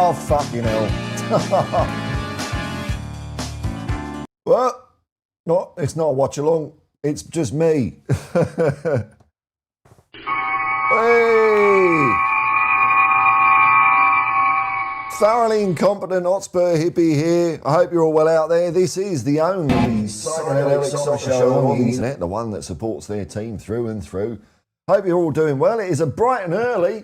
Oh, fucking hell. What? No, it's not a watch along. It's just me. Hey! Thoroughly incompetent Hotspur Hippie here. I hope you're all well out there. This is the only psychedelic soccer show on the internet, the one that supports their team through and through. Hope you're all doing well. It is a bright and early,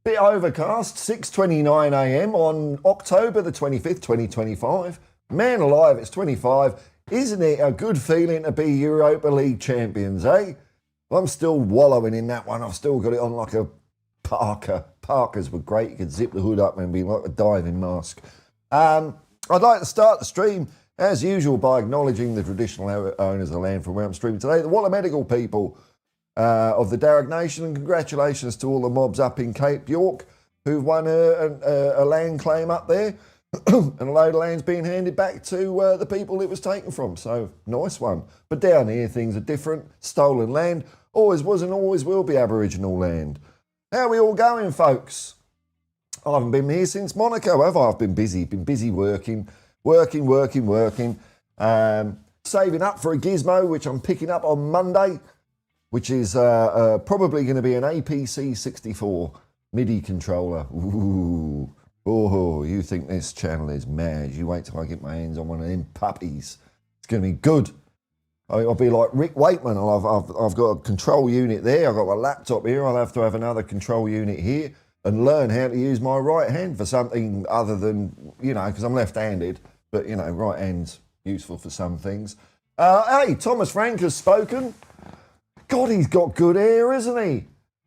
bit overcast, 6:29 a.m. on October the 25th, 2025. Man alive, it's 25. Isn't it a good feeling to be Europa League champions, eh? I'm still wallowing in that one. I've still got it on like a Parker. Parkers were great. You could zip the hood up and be like a diving mask. I'd like to start the stream, as usual, by acknowledging the traditional owners of the land from where I'm streaming today, the Wallamedical people of the Darug Nation, and congratulations to all the mobs up in Cape York who've won a land claim up there, and a load of land's being handed back to the people it was taken from. So, nice one. But down here, things are different. Stolen land always was and always will be Aboriginal land. How are we all going, folks? I haven't been here since Monaco, have I? I've been busy working. Saving up for a gizmo, which I'm picking up on Monday, which is probably going to be an APC 64 MIDI controller. Ooh. Oh, you think this channel is mad. You wait till I get my hands on one of them puppies. It's going to be good. I'll be like Rick Wakeman. I've got a control unit there. I've got my laptop here. I'll have to have another control unit here and learn how to use my right hand for something other than, because I'm left-handed. But, right hand's useful for some things. Hey, Thomas Frank has spoken. God, he's got good hair, isn't he?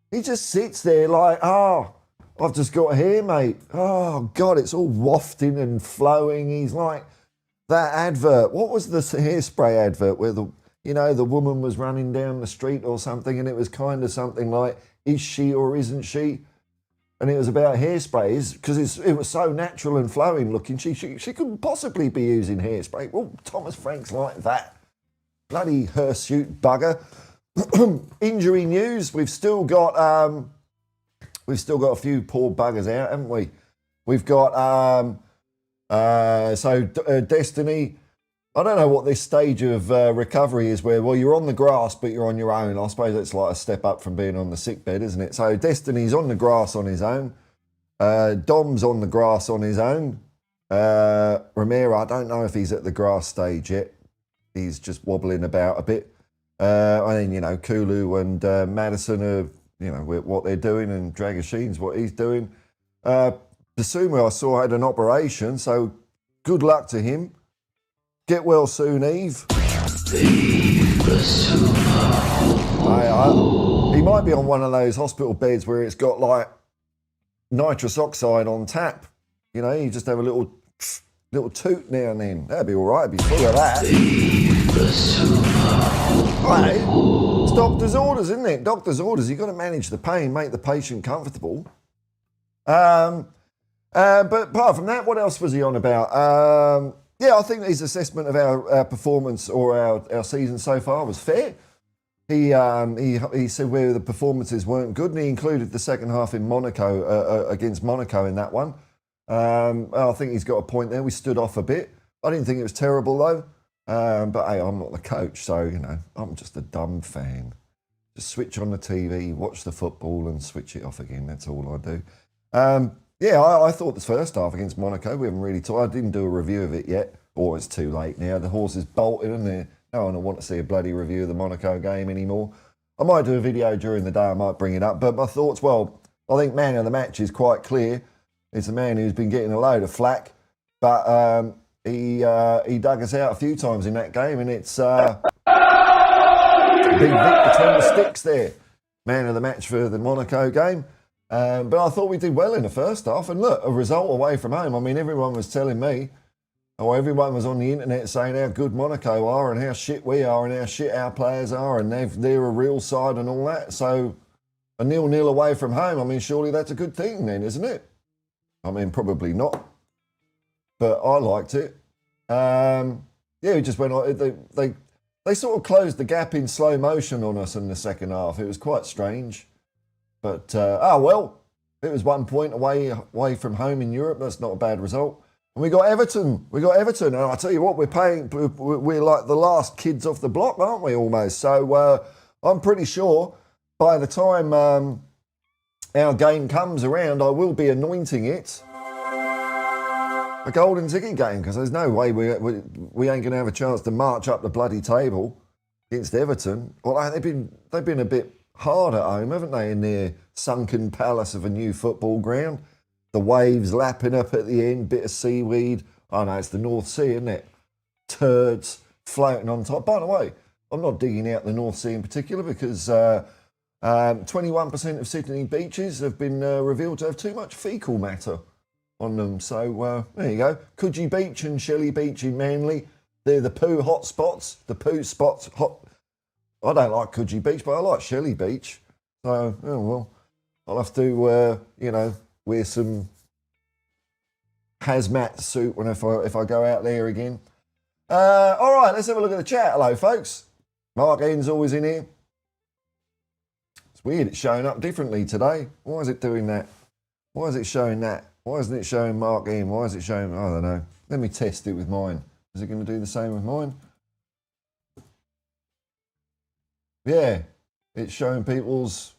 He just sits there like, I've just got hair, mate. Oh, God, it's all wafting and flowing. He's like that advert. What was the hairspray advert where the woman was running down the street or something, and it was kind of something like, is she or isn't she? And it was about hairsprays, because it was so natural and flowing looking. She couldn't possibly be using hairspray. Well, Thomas Frank's like that. Bloody hirsute bugger. Injury news. We've still got a few poor buggers out, haven't we? We've got Destiny. I don't know what this stage of recovery is where, you're on the grass, but you're on your own. I suppose it's like a step up from being on the sick bed, isn't it? So Destiny's on the grass on his own. Dom's on the grass on his own. Romero, I don't know if he's at the grass stage yet. He's just wobbling about a bit. And then, Kulu and Madison are, what they're doing, and Dragoshin's what he's doing. Basuma, I saw, had an operation, so good luck to him. Get well soon, Eve. He might be on one of those hospital beds where it's got like nitrous oxide on tap. You just have a little toot now and then. That'd be all right. It'd be full of that. Hey, it's doctor's orders, isn't it? Doctor's orders. You've got to manage the pain, make the patient comfortable. But apart from that, what else was he on about? I think his assessment of our performance or our season so far was fair. He said where the performances weren't good, and he included the second half in Monaco against Monaco in that one. I think he's got a point there. We stood off a bit. I didn't think it was terrible though. But hey, I'm not the coach, so I'm just a dumb fan. Just switch on the TV, watch the football, and switch it off again. That's all I do. I thought the first half against Monaco, we haven't really I didn't do a review of it yet. Or it's too late now. The horse is bolted, and no one will want to see a bloody review of the Monaco game anymore. I might do a video during the day. I might bring it up. But my thoughts, I think man of the match is quite clear. It's a man who's been getting a load of flack, but he dug us out a few times in that game, and it's big Vic between the sticks there. Man of the match for the Monaco game. But I thought we did well in the first half, and look, a result away from home. I mean, everyone was telling me, everyone was on the internet saying how good Monaco are and how shit we are and how shit our players are, and they're a real side and all that. So a 0-0 away from home, I mean, surely that's a good thing then, isn't it? I mean, probably not, but I liked it. We just went on. They sort of closed the gap in slow motion on us in the second half. It was quite strange. But, It was 1 point away from home in Europe. That's not a bad result. And we got Everton. And I tell you what, we're like the last kids off the block, aren't we, almost? So I'm pretty sure by the time our game comes around, I will be anointing it a golden ticket game, because there's no way we ain't going to have a chance to march up the bloody table against Everton. Well, they've been a bit hard at home, haven't they, in their sunken palace of a new football ground? The waves lapping up at the end, bit of seaweed. Oh no, it's the North Sea, isn't it? Turds floating on top. By the way, I'm not digging out the North Sea in particular, because 21% of Sydney beaches have been revealed to have too much faecal matter on them. So there you go. Coogee Beach and Shelley Beach in Manly, they're the poo hot spots. The poo spots hot. I don't like Coogee Beach, but I like Shelley Beach. So, oh well, I'll have to, wear some hazmat suit if I go out there again. All right, let's have a look at the chat. Hello, folks. Mark N's always in here. It's weird, it's showing up differently today. Why is it doing that? Why is it showing that? Why isn't it showing Mark N? Why is it showing... I don't know. Let me test it with mine. Is it going to do the same with mine? Yeah, it's showing people's...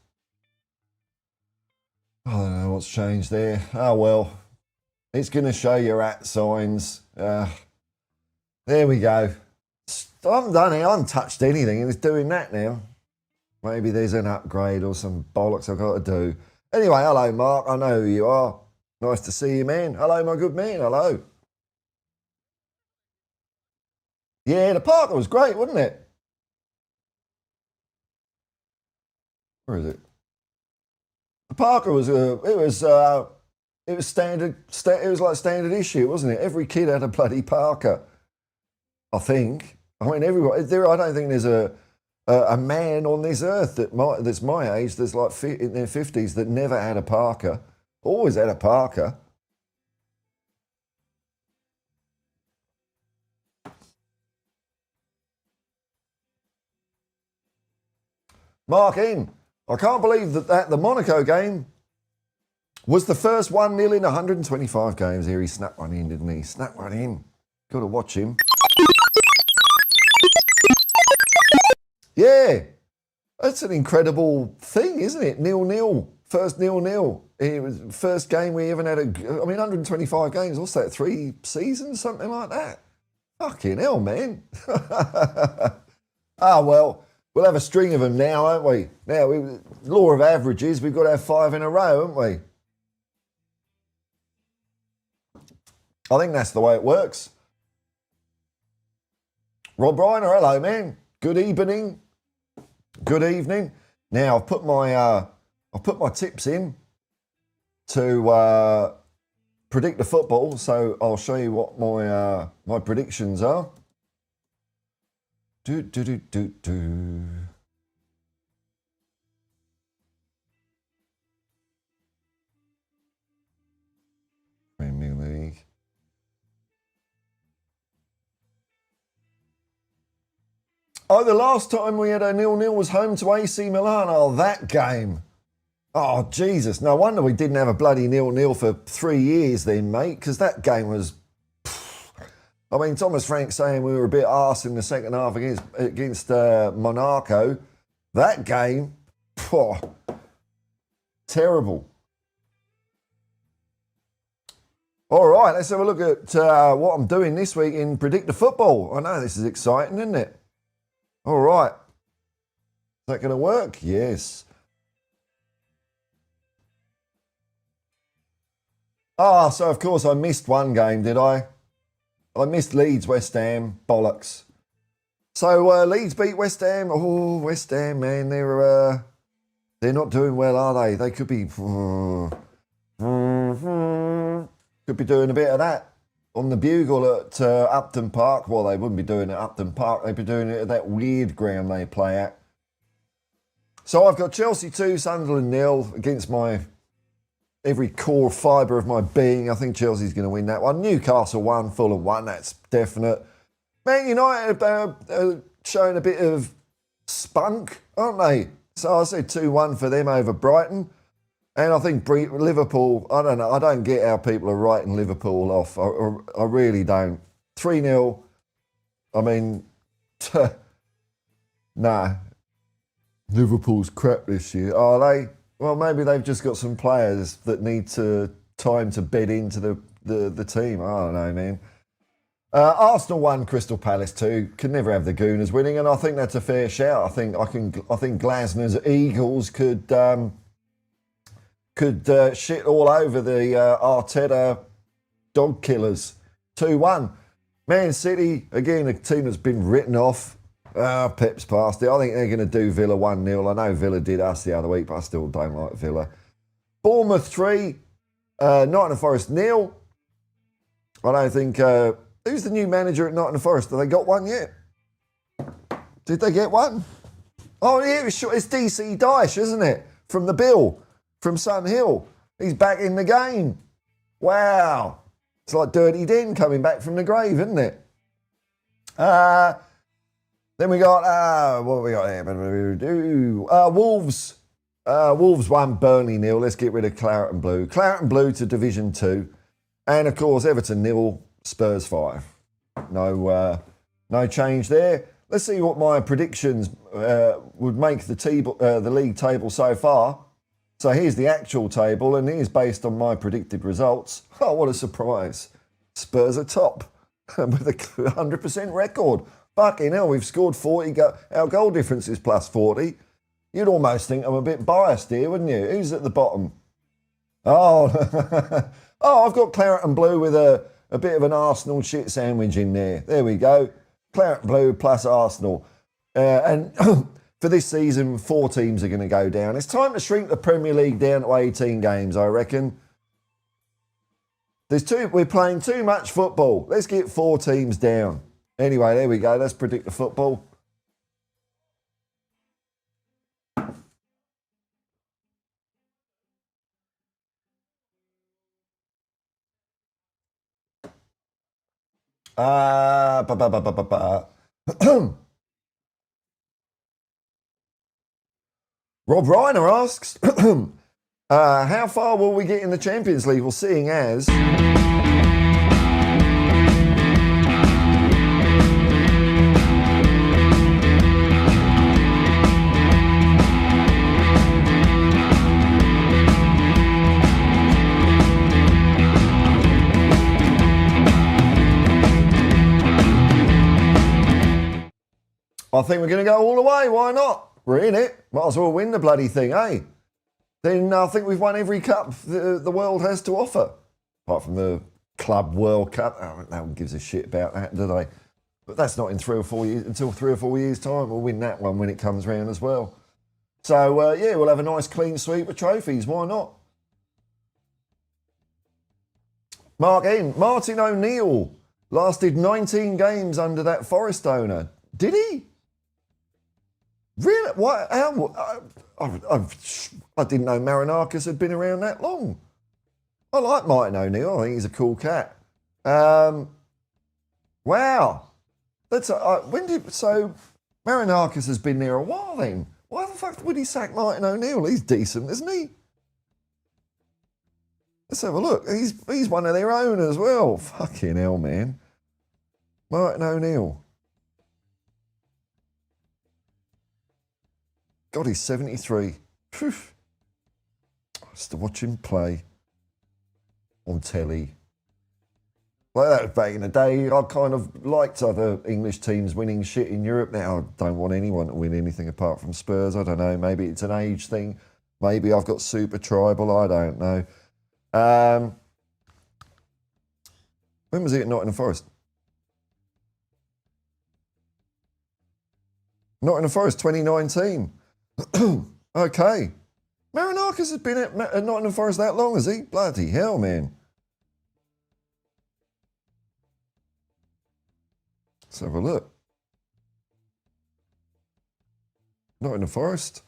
I don't know what's changed there. Oh, well. It's going to show your @ signs. There we go. I haven't done it. I haven't touched anything, and it's doing that now. Maybe there's an upgrade or some bollocks I've got to do. Anyway, hello, Mark. I know who you are. Nice to see you, man. Hello, my good man. Hello. Yeah, the Parker was great, wasn't it? Where is it? The Parker was it was standard. It was like standard issue, wasn't it? Every kid had a bloody Parker. I think. I mean, everyone. I don't think there's a man on this earth that's my age, that's like in their 50s, that never had a Parker. Always had a Parker. Mark in. I can't believe that the Monaco game was the first 1-0 in 125 games. Here, he snuck one in, didn't he? Snuck one in. Got to watch him. Yeah. That's an incredible thing, isn't it? 0-0. First 0-0. It was the first game we even had 125 games. What's that, 3 seasons? Something like that. Fucking hell, man. Well, we'll have a string of them now, won't we? Now, law of averages, we've got to have 5 in a row, haven't we? I think that's the way it works. Rob Reiner, hello, man. Good evening. Good evening. Now, I've put my tips in to predict the football, so I'll show you what my predictions are. Premier League. Oh, the last time we had a 0-0 was home to AC Milan. Oh, that game. Oh, Jesus. No wonder we didn't have a bloody 0-0 for 3 years then, mate, because that game was... I mean, Thomas Frank saying we were a bit arse in the second half against Monaco. That game, terrible. All right, let's have a look at what I'm doing this week in Predict the Football. I know this is exciting, isn't it? All right. Is that going to work? Yes. So of course I missed one game, did I? I missed Leeds, West Ham, bollocks. So Leeds beat West Ham. Oh, West Ham, man, they're not doing well, are they? They could be doing a bit of that on the bugle at Upton Park. Well, they wouldn't be doing it at Upton Park. They'd be doing it at that weird ground they play at. So I've got Chelsea 2, Sunderland 0 against my every core fibre of my being. I think Chelsea's going to win that one. Newcastle 1, Fulham 1, that's definite. Man United showing a bit of spunk, aren't they? So I said 2-1 for them over Brighton. And I think Liverpool, I don't know, I don't get how people are writing Liverpool off. I really don't. 3-0, I mean, nah, Liverpool's crap this year. Are they? Well, maybe they've just got some players that need time to bed into the team. I don't know, man. Arsenal 1, Crystal Palace 2. Could never have the Gooners winning, and I think that's a fair shout. I think Glasner's Eagles could shit all over the Arteta dog killers. 2-1. Man City, again, a team that's been written off. Pep's past it. I think they're going to do Villa 1-0. I know Villa did us the other week, but I still don't like Villa. Bournemouth 3, Nottingham Forest 0. I don't think... who's the new manager at Nottingham Forest? Have they got one yet? Did they get one? Oh, yeah, it's DC Dyche, isn't it? From the Bill, from Sun Hill. He's back in the game. Wow. It's like Dirty Den coming back from the grave, isn't it? Then we got, what have we got here? Wolves. Wolves 1, Burnley 0. Let's get rid of Claret and Blue. Claret and Blue to Division 2. And, of course, Everton 0, Spurs 5. No change there. Let's see what my predictions would make the league table so far. So here's the actual table, and here's based on my predicted results. Oh, what a surprise. Spurs are top with a 100% record. Fucking hell, we've scored 40. Our goal difference is plus 40. You'd almost think I'm a bit biased here, wouldn't you? Who's at the bottom? Oh, I've got Claret and Blue with a bit of an Arsenal shit sandwich in there. There we go. Claret and Blue plus Arsenal. And for this season, 4 teams are going to go down. It's time to shrink the Premier League down to 18 games, I reckon. We're playing too much football. Let's get 4 teams down. Anyway, there we go. Let's predict the football. Rob Reiner asks, how far will we get in the Champions League? Well, seeing as... I think we're going to go all the way. Why not? We're in it. Might as well win the bloody thing, eh? Then I think we've won every cup the world has to offer. Apart from the Club World Cup. Oh, no one gives a shit about that, do they? But that's not in 3 or 4 years. Until 3 or 4 years' time, we'll win that one when it comes round as well. So, yeah, we'll have a nice clean sweep of trophies. Why not? Martin O'Neill lasted 19 games under that Forest owner. Did he? Really? What? How? I didn't know Marinakis had been around that long. I like Martin O'Neill. I think he's a cool cat. Wow. So Marinakis has been there a while then. Why the fuck would he sack Martin O'Neill? He's decent, isn't he? Let's have a look. He's one of their own as well. Fucking hell, man. Martin O'Neill. God, he's 73. Phew. I used to watch him play on telly. Like that was back in the day. I kind of liked other English teams winning shit in Europe. Now I don't want anyone to win anything apart from Spurs. I don't know. Maybe it's an age thing. Maybe I've got super tribal. I don't know. When was he at Nottingham Forest? Nottingham Forest 2019. Okay. Marinakis has been at Nottingham Forest that long, has he? Bloody hell, man. Let's have a look. Nottingham Forest.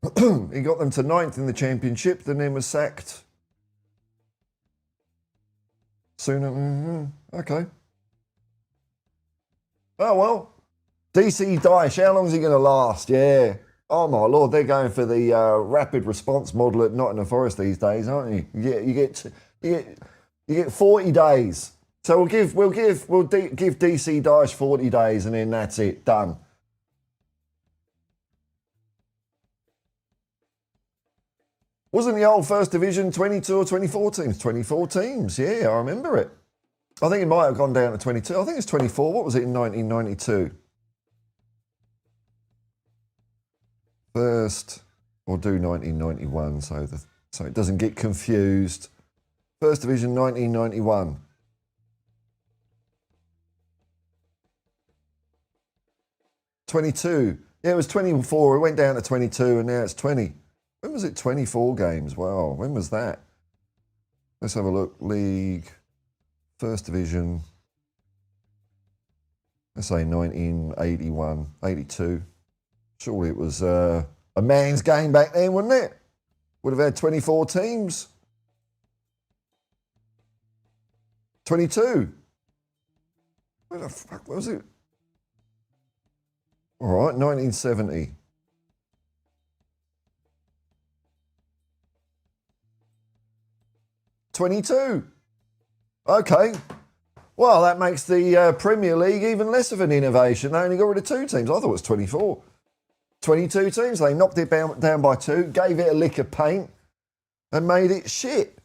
He got them to 9th in the Championship, then was sacked. Sooner. Okay. Oh, well. DC Dyche, how long is he going to last? Yeah. Oh my lord, they're going for the rapid response model at Nottingham Forest these days, aren't you? You get 40 days. So we'll give DC Daesh 40 days, and then that's it, done. Wasn't the old First Division 22 or 24 teams? 24 teams, yeah, I remember it. I think it might have gone down to 22. I think it's 24. What was it in 1992? First, we'll do 1991 so it doesn't get confused. First Division 1991. 22. Yeah, it was 24. It went down to 22 and now it's 20. When was it 24 games? Wow, when was that? Let's have a look. League, First Division. Let's say 1981, 82. Surely it was a man's game back then, wouldn't it? Would have had 24 teams. 22. Where the fuck was it? All right, 1970. 22. Okay. Well, that makes the Premier League even less of an innovation. They only got rid of 2 teams. I thought it was 24. 22 teams. They knocked it down by 2, gave it a lick of paint, and made it shit.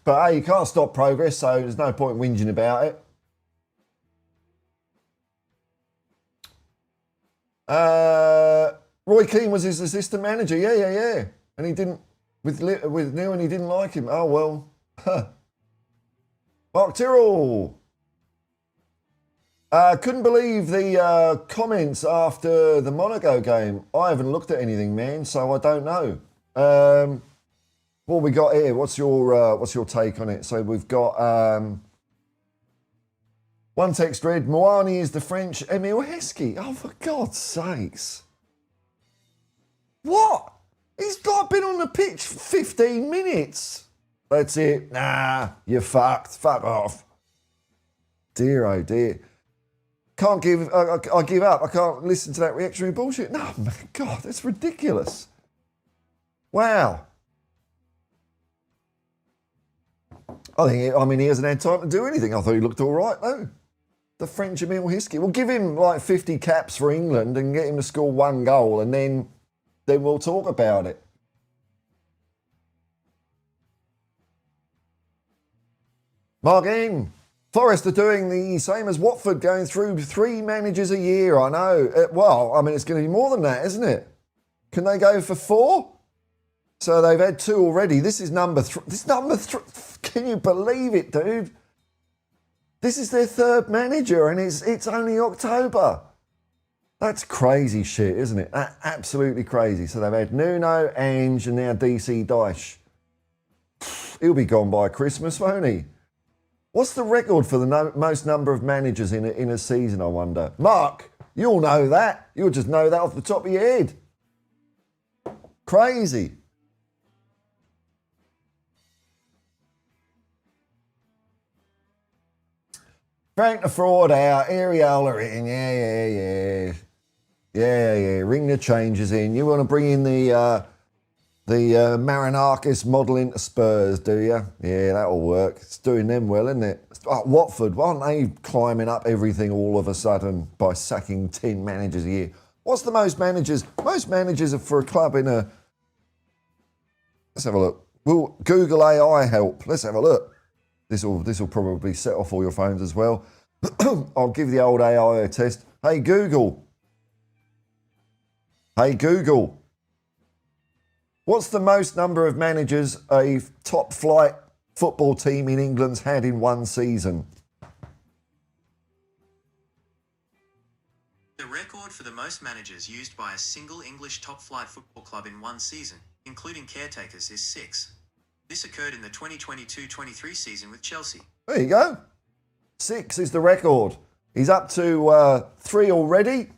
But hey, you can't stop progress, so there's no point whinging about it. Roy Keane was his assistant manager. Yeah. And he didn't, with Neil, and he didn't like him. Oh, well. Mark Tyrrell. Couldn't believe the comments after the Monaco game. I haven't looked at anything, man, so I don't know. What we got here? What's your take on it? So we've got one text read, Moani is the French Emile Heskey. Oh, for God's sakes. What? He's like been on the pitch for 15 minutes. That's it. Nah, you're fucked. Fuck off. Dear, oh dear. Can't give, I give up. I can't listen to that reactionary bullshit. No, my God, that's ridiculous. Wow. He hasn't had time to do anything. I thought he looked all right, though. The French Emile Heskey. We'll give him like 50 caps for England and get him to score 1 goal, and then we'll talk about it. Margin, Forest are doing the same as Watford, going through 3 managers a year. I know. It's going to be more than that, isn't it? Can they go for 4? So they've had 2 already. This is number 3. Can you believe it, dude? This is their 3rd manager, and it's only October. That's crazy shit, isn't it? Absolutely crazy. So they've had Nuno, Ange, and now DC Daesh. He'll be gone by Christmas, won't he? What's the record for the most number of managers in a season, I wonder? Mark, you'll know that. You'll just know that off the top of your head. Crazy. Frank the Fraud out, Areola in, yeah. Ring the changes in. You want to bring in the Marinakis model into Spurs, do you? Yeah, that'll work. It's doing them well, isn't it? Watford, why aren't they climbing up everything all of a sudden by sacking 10 managers a year? What's the most managers? Most managers are for a club in a... Let's have a look. Will Google AI help? Let's have a look. This will probably set off all your phones as well. I'll give the old AI a test. Hey Google. What's the most number of managers a top flight football team in England's had in one season? The record for the most managers used by a single English top flight football club in one season, including caretakers, is 6. This occurred in the 2022-23 season with Chelsea. There you go. 6 is the record. He's up to 3 already.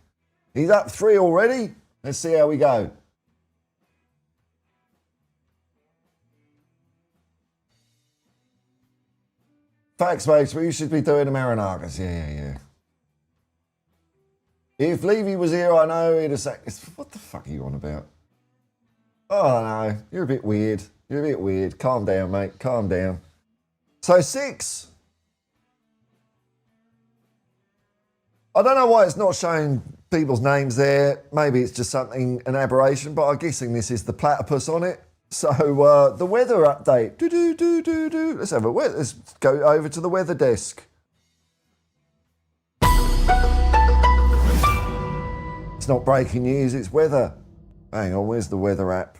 Let's see how we go. Facts, mates, we should be doing the Marinagas. Yeah. If Levy was here, I know he'd have said, what the fuck are you on about? Oh, no, you're a bit weird. Calm down, mate, calm down. So 6. I don't know why it's not showing people's names there. Maybe it's just something, an aberration, but I'm guessing this is the platypus on it. So the weather update. Let's have a weather. Let's go over to the weather desk. It's not breaking news, it's weather. Hang on, where's the weather app?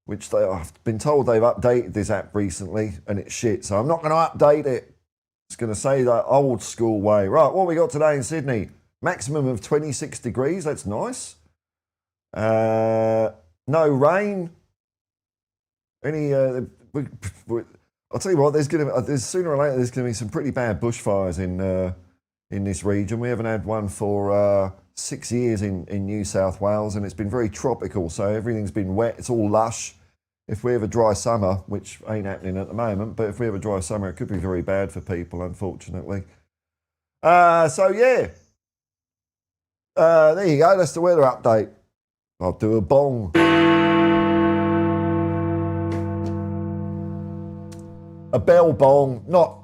Which I've been told they've updated this app recently and it's shit, so I'm not going to update it. It's going to say that old school way. Right, what we got today in Sydney? Maximum of 26 degrees, that's nice. No rain. I'll tell you what, there's sooner or later there's going to be some pretty bad bushfires in this region. We haven't had one for 6 years in New South Wales, and it's been very tropical, so everything's been wet. It's all lush. If we have a dry summer, which ain't happening at the moment, but if we have a dry summer, it could be very bad for people, unfortunately. So yeah, there you go. That's the weather update. I'll do a bong. A bell bong, not,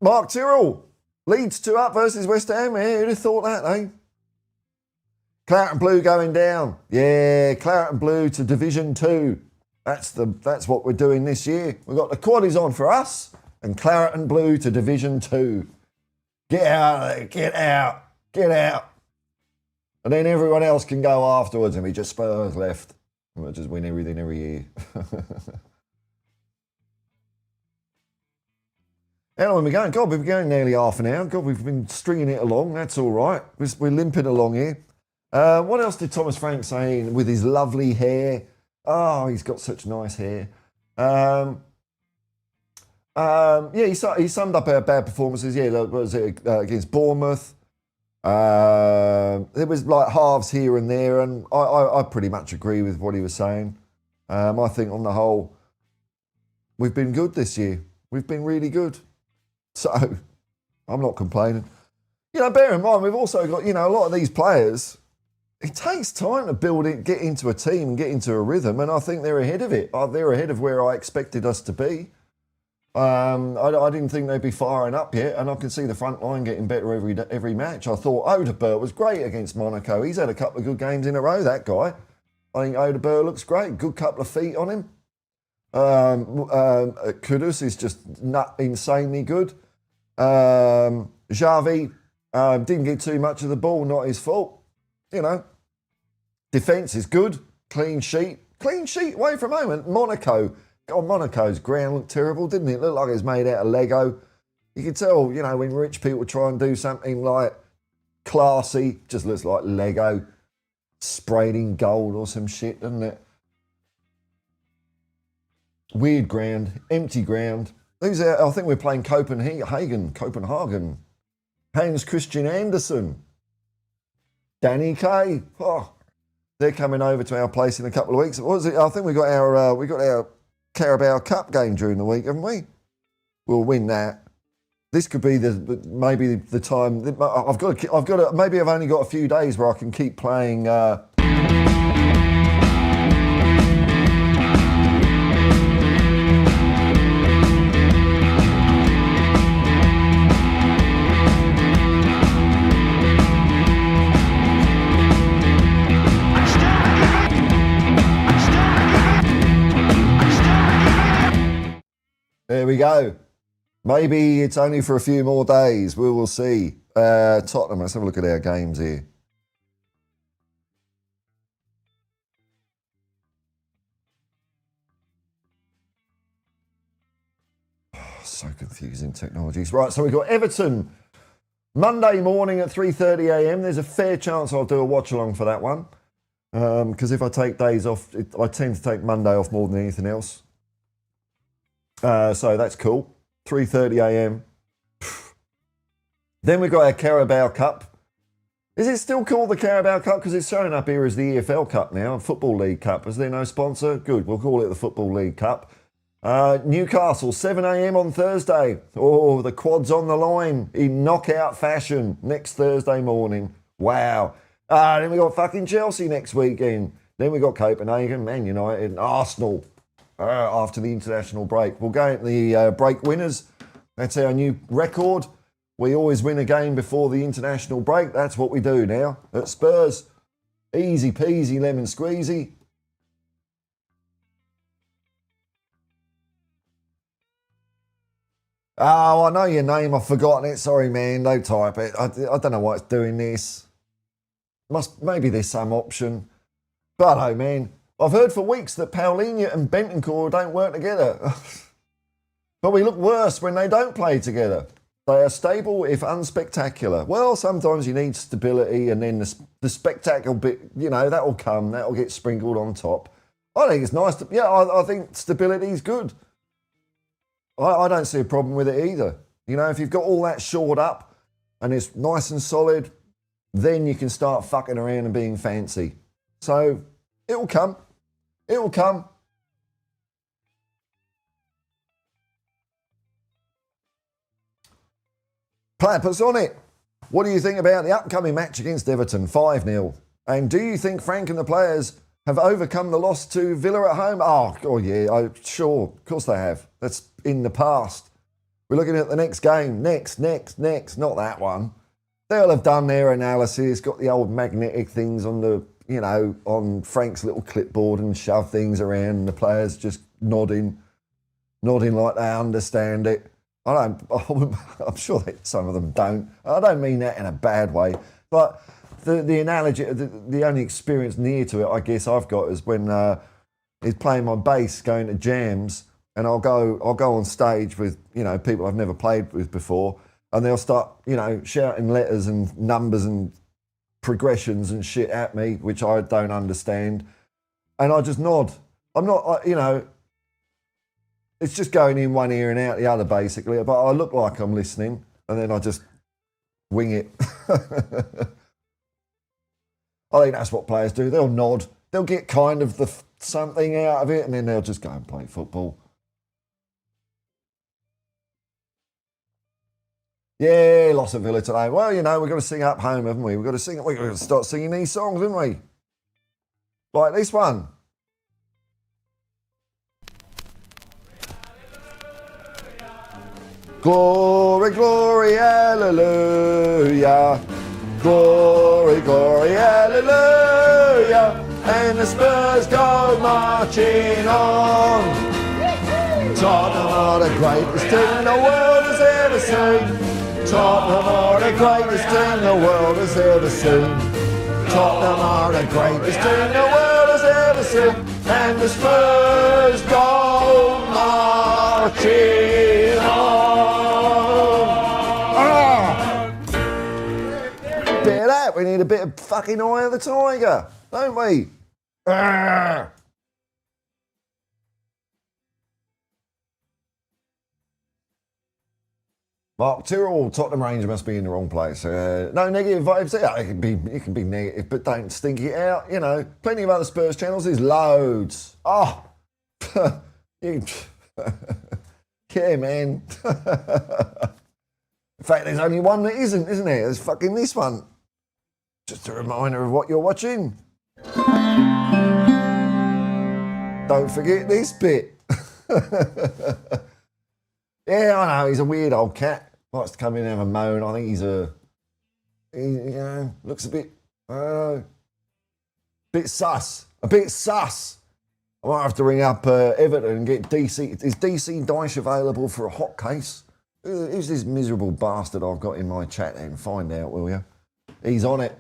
Mark Tyrrell, Leeds 2-up versus West Ham. Yeah, who'd have thought that, eh? Claret and Blue going down. Yeah, Claret and Blue to Division 2. That's what we're doing this year. We've got the quaddies on for us and Claret and Blue to Division 2. Get out of there, get out. And then everyone else can go afterwards and we just Spurs left. And we'll just win everything every year. How long have we been going? God, we've been going nearly half an hour. God, we've been stringing it along. That's all right. We're limping along here. What else did Thomas Frank say with his lovely hair? Oh, he's got such nice hair. He summed up our bad performances. Yeah, was it against Bournemouth? There was like halves here and there, and I pretty much agree with what he was saying. I think on the whole, we've been good this year. We've been really good. So, I'm not complaining. Bear in mind, we've also got, a lot of these players, it takes time to build it, get into a team and get into a rhythm, and I think they're ahead of it. They're ahead of where I expected us to be. I didn't think they'd be firing up yet, and I can see the front line getting better every match. I thought Hotspur was great against Monaco. He's had a couple of good games in a row, that guy. I think Hotspur looks great. Good couple of feet on him. Kudus is just insanely good. Xavi didn't get too much of the ball, not his fault. Defence is good. Clean sheet away from home. Monaco. God, Monaco's ground looked terrible, didn't it? It looked like it was made out of Lego. You could tell, when rich people try and do something like classy, just looks like Lego sprayed in gold or some shit, doesn't it? Weird ground, empty ground. I think we're playing Copenhagen. Hans Christian Andersen. Danny Kay. Oh, they're coming over to our place in a couple of weeks. What was it? I think we got our Carabao Cup game during the week, haven't we? We'll win that. This could be maybe the time. Maybe I've only got a few days where I can keep playing. There we go. Maybe it's only for a few more days. We will see. Tottenham, let's have a look at our games here. So confusing technologies. Right, so we've got Everton Monday morning at 3:30 a.m. There's a fair chance I'll do a watch along for that one. Because if I take days off, I tend to take Monday off more than anything else. So that's cool. 3:30 a.m. Then we've got our Carabao Cup. Is it still called the Carabao Cup? Because it's showing up here as the EFL Cup now, Football League Cup. Is there no sponsor? Good, we'll call it the Football League Cup. Newcastle, 7 a.m. on Thursday. Oh, the quad's on the line in knockout fashion next Thursday morning. Wow. Then we got fucking Chelsea next weekend. Then we got Copenhagen, Man United, and Arsenal after the international break. We'll go into the break winners. That's our new record. We always win a game before the international break. That's what we do now at Spurs. Easy peasy lemon squeezy. Oh, I know your name. I've forgotten it. Sorry, man. Don't type it. I don't know why it's doing this. Maybe there's some option. But oh, man. I've heard for weeks that Paulinho and Bentancur don't work together. But we look worse when they don't play together. They are stable if unspectacular. Well, sometimes you need stability, and then the spectacle bit, that will come. That will get sprinkled on top. I think it's nice. I think stability is good. I don't see a problem with it either. If you've got all that shored up and it's nice and solid, then you can start fucking around and being fancy. So it will come. It will come. Platypus on it. What do you think about the upcoming match against Everton, 5-0? And do you think Frank and the players have overcome the loss to Villa at home? Oh yeah, sure. Of course they have. That's in the past. We're looking at the next game. Next. Not that one. They'll have done their analysis, got the old magnetic things on the, on Frank's little clipboard and shove things around, and the players just nodding like they understand it. I'm sure that some of them don't. I don't mean that in a bad way, but the analogy, the only experience near to it, I guess I've got is when he's playing my bass, going to jams, and I'll go on stage with people I've never played with before, and they'll start shouting letters and numbers and progressions and shit at me, which I don't understand, and I just nod. I'm not, it's just going in one ear and out the other, basically. But I look like I'm listening, and then I just wing it. I think that's what players do. They'll nod. They'll get kind of something out of it, and then they'll just go and play football. Yeah, loss of Villa today. Well, we've got to sing up home, haven't we? We've got to start singing these songs, haven't we? Like this one. Glory, glory, hallelujah. Glory, glory, hallelujah. And the Spurs go marching on. Tottenham are the greatest team the world has ever seen. Tottenham are the greatest team the world has ever seen. Tottenham are the greatest team the world has ever seen. And the Spurs go marching on. Bit of that. We need a bit of fucking Eye of the Tiger, don't we? Mark Tyrrell, Tottenham Ranger must be in the wrong place. No negative vibes there. It can be negative, but don't stink it out. Plenty of other Spurs channels. There's loads. Oh, yeah, man. In fact, there's only one that isn't there? There's fucking this one. Just a reminder of what you're watching. Don't forget this bit. Yeah, I know, he's a weird old cat. Likes to come in and have a moan. I think looks a bit, bit sus. A bit sus. I might have to ring up Everton and get DC. Is DC Dyche available for a hot case? Who's this miserable bastard I've got in my chat and find out, will you? He's on it.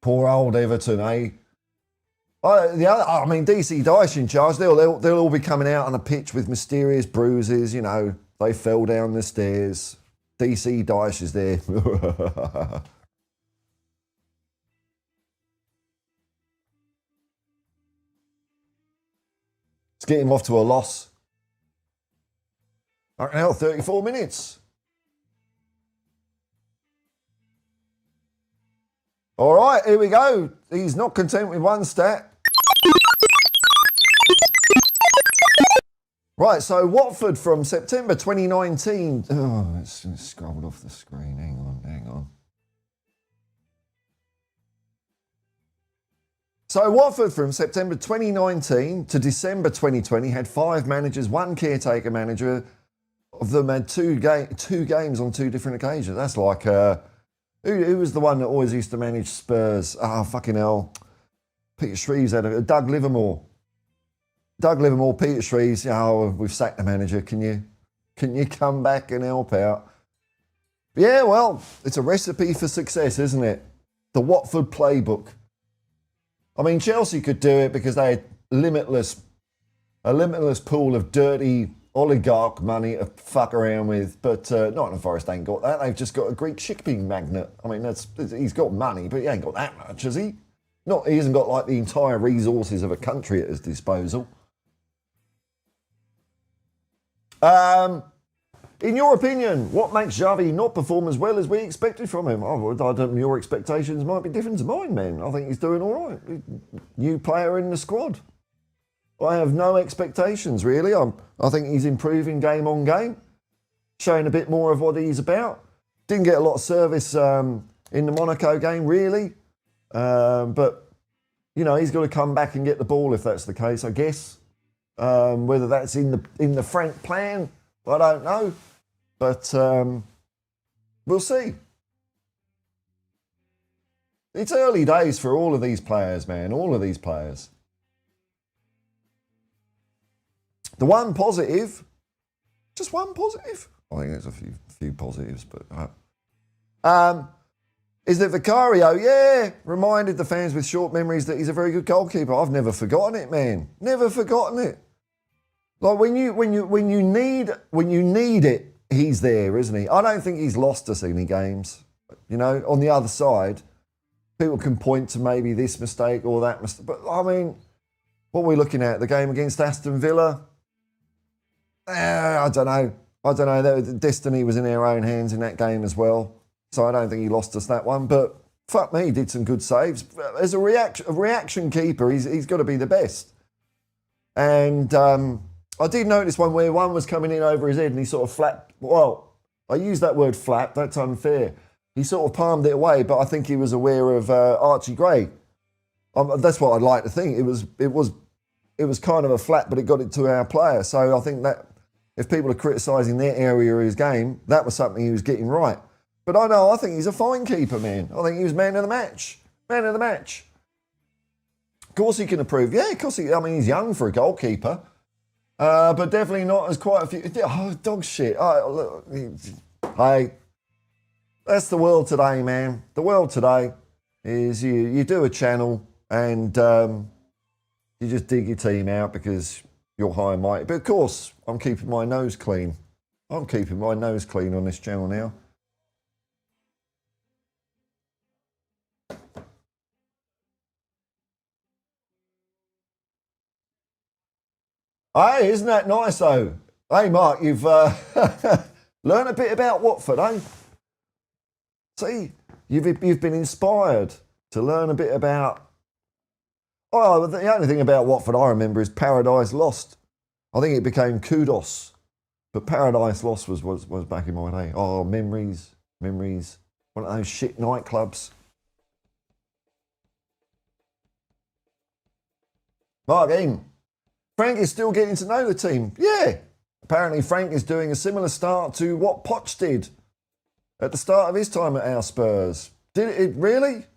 Poor old Everton, eh? DC Dyche in charge. They'll all be coming out on the pitch with mysterious bruises. They fell down the stairs. DC Dyche is there. Let's get him off to a loss. Right now, 34 minutes. All right, here we go. He's not content with one stat. Right, so Watford from September 2019. Oh, it's scrolled off the screen. Hang on. So Watford from September 2019 to December 2020 had 5 managers, 1 caretaker manager. Of them had two games on 2 different occasions. That's like, who was the one that always used to manage Spurs? Ah, fucking hell. Peter Shreves had Doug Livermore. Peter Shreves, oh, we've sacked the manager. Can you come back and help out? Yeah, well, it's a recipe for success, isn't it? The Watford playbook. I mean, Chelsea could do it because they had a limitless pool of dirty oligarch money to fuck around with, but Nottingham Forest ain't got that. They've just got a Greek shipping magnate. I mean, he's got money, but he ain't got that much, has he? He hasn't got like the entire resources of a country at his disposal. In your opinion, what makes Xavi not perform as well as we expected from him? Your expectations might be different to mine, man. I think he's doing all right. New player in the squad. I have no expectations, really. I think he's improving game on game, showing a bit more of what he's about. Didn't get a lot of service in the Monaco game, really. But, he's got to come back and get the ball if that's the case, I guess. Whether that's in the Frank plan, I don't know. But we'll see. It's early days for all of these players, man. All of these players. The one positive, just one positive. I think there's a few positives, but is that Vicario, reminded the fans with short memories that he's a very good goalkeeper. I've never forgotten it, man. Never forgotten it. Like when you need it, he's there, isn't he? I don't think he's lost us any games. On the other side, people can point to maybe this mistake or that mistake. But I mean, what are we looking at? The game against Aston Villa? I don't know. The destiny was in our own hands in that game as well. So I don't think he lost us that one. But fuck me, he did some good saves. As a reaction keeper, he's got to be the best. And I did notice one where one was coming in over his head and he sort of flapped. Well, I use that word flap. That's unfair. He sort of palmed it away, but I think he was aware of Archie Gray. That's what I'd like to think. It was kind of a flap, but it got it to our player. So I think that if people are criticising their area of his game, that was something he was getting right. But I think he's a fine keeper, man. I think he was man of the match. Man of the match. Of course he can improve. Yeah, of course he's young for a goalkeeper. But definitely not as quite a few. Oh, dog shit. Hey, that's the world today, man. The world today is you do a channel and you just dig your team out because you're high and mighty. But of course, I'm keeping my nose clean. I'm keeping my nose clean on this channel now. Hey, isn't that nice though? Hey, Mark, you've learned a bit about Watford, eh? See, you've been inspired to learn a bit about. Oh, the only thing about Watford I remember is Paradise Lost. I think it became Kudos, but Paradise Lost was back in my day. Oh, memories. One of those shit nightclubs. Mark in. Frank is still getting to know the team. Yeah. Apparently Frank is doing a similar start to what Poch did at the start of his time at our Spurs. Did it really?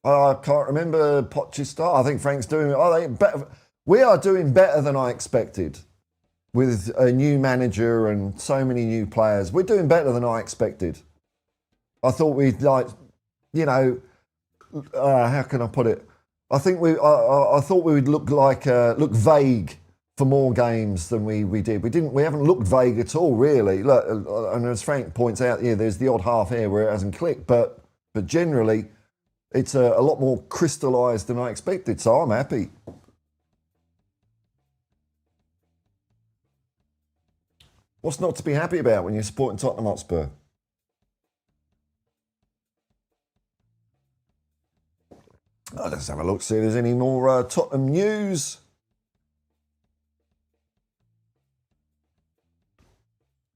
I can't remember Poch's start. I think Frank's doing better. We are doing better than I expected with a new manager and so many new players. We're doing better than I expected. I thought we'd how can I put it? I think I thought we would look vague for more games than we did. We haven't looked vague at all, really. Look, and as Frank points out, there's the odd half here where it hasn't clicked, but generally it's a lot more crystallised than I expected, so I'm happy. What's not to be happy about when you're supporting Tottenham Hotspur? Let's have a look, see if there's any more Tottenham news.